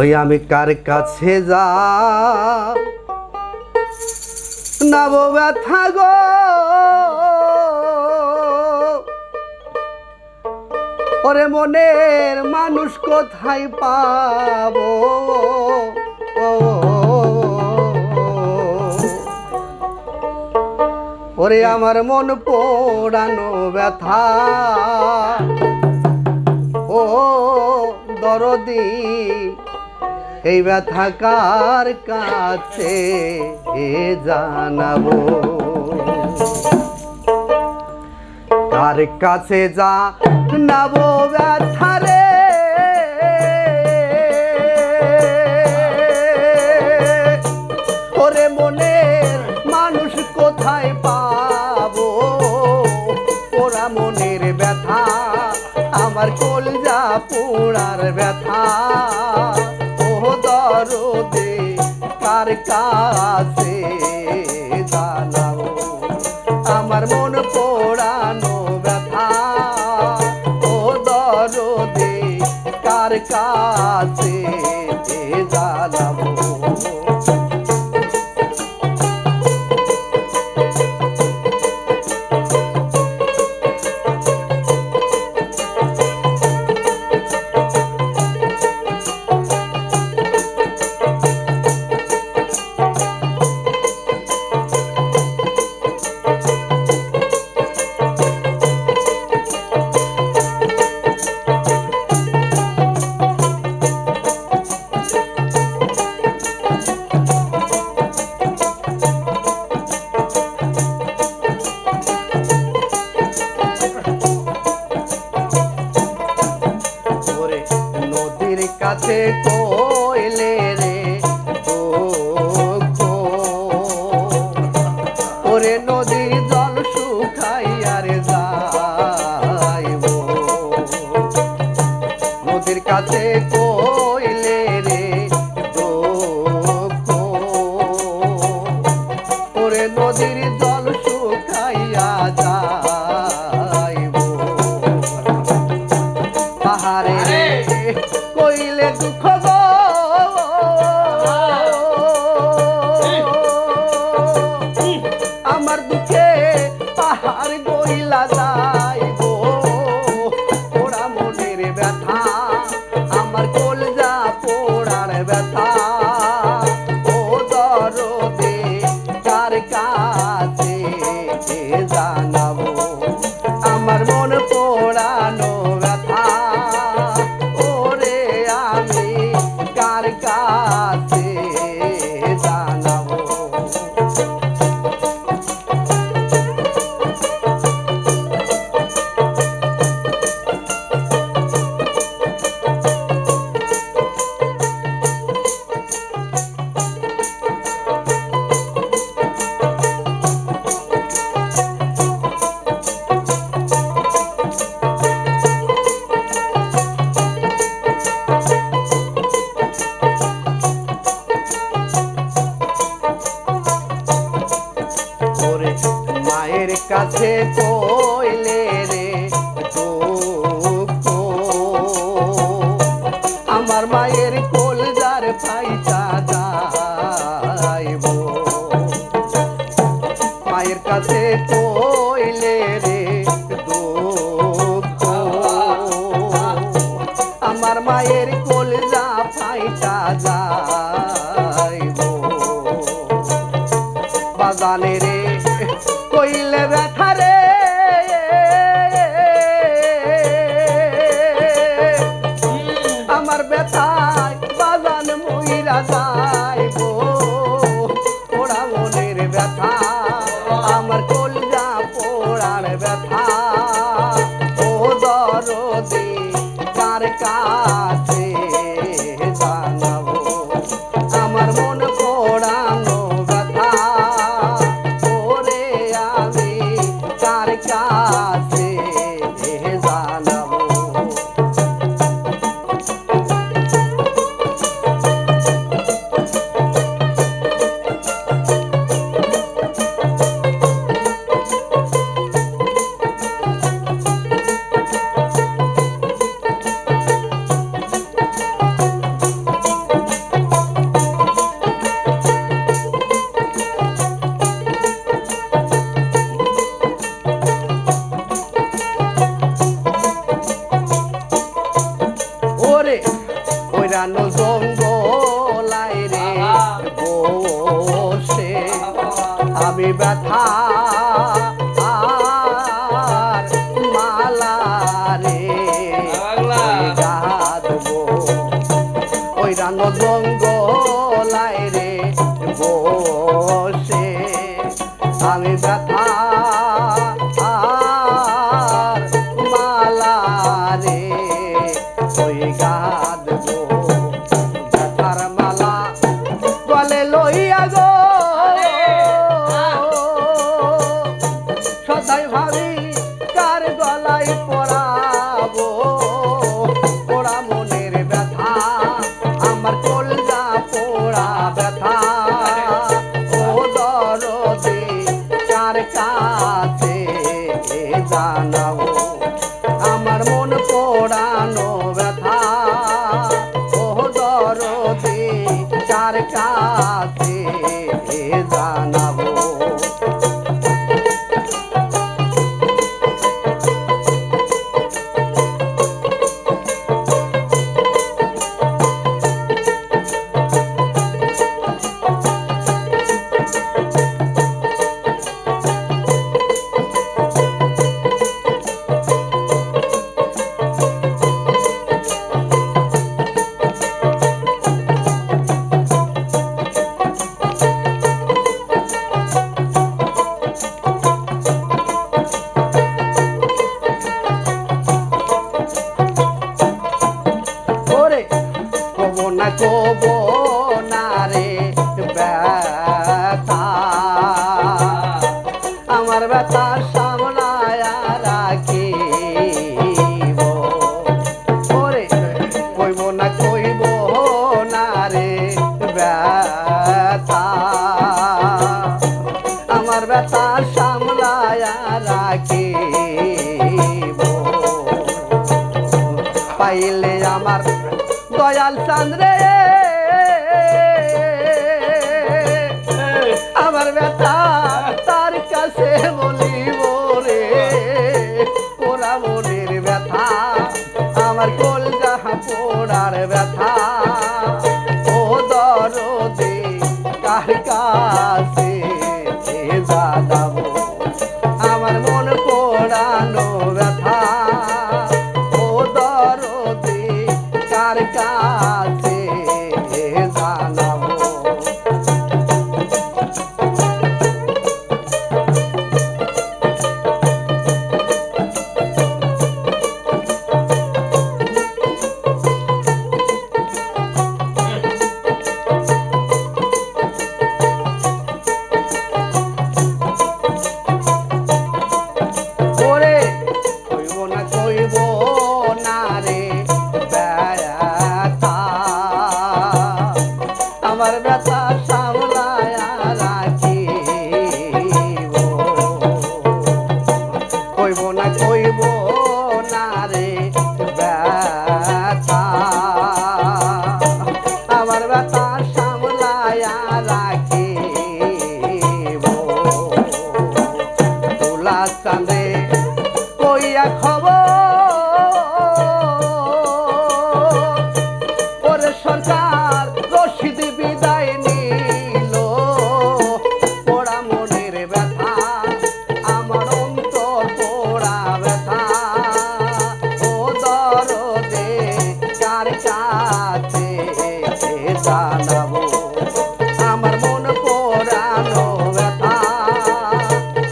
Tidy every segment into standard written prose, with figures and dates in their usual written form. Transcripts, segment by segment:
ওই আমি কার কাছে যা নাব ব্যথা গো, ওরে মনের মানুষ কোথায় পাবো, ওরে আমার মন পোড়ানো ব্যথা, ও দরদি এই ব্যথা কার কাছে জানাবো, কার কাছে জানাবো ব্যথা রে, ওরে মনের মানুষ কোথায় পাবো, ওরা মনের ব্যথা আমার কলজা পোড়ার ব্যথা, ও দরদে কার কাছে জানাবো আমার মন পোড়ানো ব্যথা, ও দরদে কার কাছে জানাবো। কাছে কইলে রে দুঃখ, ওরে নদীর জল শুকাইয়া রে যাইব, নদীর কাছে কইলে রে দুঃখ, ওরে নদীর জল শুকাইয়া যাইব, পাহাড়ে কইলে দুঃখ গো, আমার দুঃখে পাহাড় গইলা যাইব, ওরা মনের ব্যথা আমার কলজা পোড়ার ব্যথা, ও দরদে কার কাছে জানাবো আমার মন পোড়ানো ব্যথা, ওরে আমি কার কাছে জানাবো। মায়ের কাছে কইলে রে দুঃখ, আমার মায়ের কলজার ফাইটা যাইব, মায়ের কাছে কইলে রে দুঃখ, আমার মায়ের কলজা ফাইটা যাইব, বাগানে রে কইলে ব্যথা রে, আমার ব্যথায় বাগান মইরা যাইব, ওরা মনের ব্যথা আমার কলজা পোড়ার ব্যথা, ও দরদে কার কাছে জানাবো আমার মন পোড়ানো ব্যথা, ওরে আমি কার কাছে জানাবো। ওইরানো জঙ্গলাই রে বসে আমি ব্যথা আর মালা রে গাঁদবো ওইরানো জঙ্গলাই রে বসে আমি ব্যথা আর মালা রে ওই গাঁদবো ব্যথার মালা গলে লইয়া গো সদাই ভাবি কার গলায় পরাবো পোড়া মনের ব্যথা আমার কলজা পোড়া ব্যথা ও দরদে কার কাছে জানাবো আমার মন পোড়ানো ব্যথা ও দরদে কার কাছে জানাবো কব না রে ব্যথা আমার ব্যথা সামলায় রাখিব ওরে কইব না রে ব্যথা আমার ব্যথা সামলায় রাখিব পাইলে আমার দয়াল চাঁদরে আমার ব্যথা তার কাছে বলিব রে পোড়া মনের ব্যথা আমার কলজা পোড়ার ব্যথা ও দরদে কার কাছে জানাবো আমার মন পোড়ানো ব্যথা ও দরদে কার কাছে জানাবো ওরে কইব না রে ব্যথা আমার ব্যথা সামলায় রাখিব কইব না রে ব্যথা আমার ব্যথা সামলায় রাখিব তুলা চাঁদে কইয়া খবর ওরে সরকার রশিদ বিদায় নিল পোড়া মনের ব্যথা আমার অন্তর পোড়া ব্যথা ও দরদে কার কাছে জানাবো আমার মন পোড়ানো ব্যথা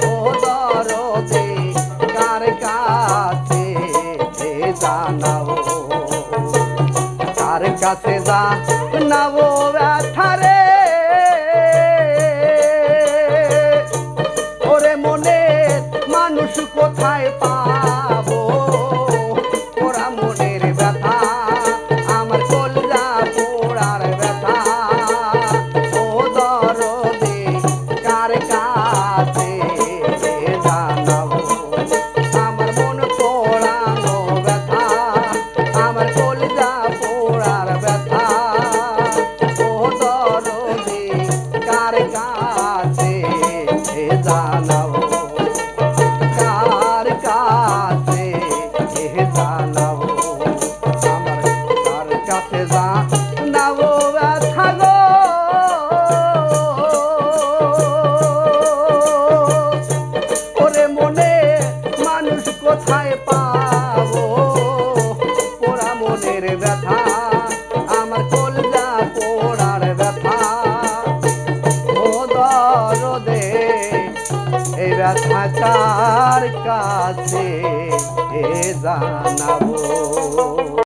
ও দরদে কার কাছে জানাবো কার কাছে জানাবো ব্যথা রে ওরে মনের মানুষ কোথায় পাবো পোড়া মনের ব্যথা আমার কলজা পোড়ার ব্যথা ও দরদে কার কাছে জানাবো আমার মন পোড়ানো ব্যথা আমার কলজা পোড়ার ব্যথা ও দরদে কার কাছে জানাবো কার কাছে জানাবো আমার কার কাছে কাছে জানাবো।